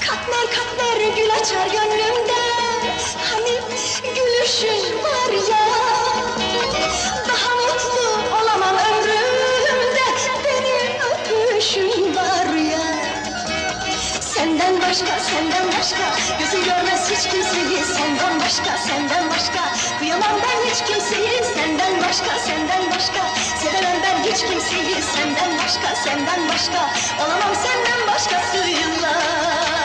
Katmer katmer gül açar gönlümde, hani gülüşün var ya. Daha mutlu olamam ömrümde, benim öpüşün var ya. Senden başka, senden başka, gözüm görmez hiç kimseyi. Senden başka, senden başka, duyamam ben hiç kimseyi. Senden başka, senden başka, sevemem ben hiç kimseyi. Senden başka, senden başka, olamam senden başkasıyla.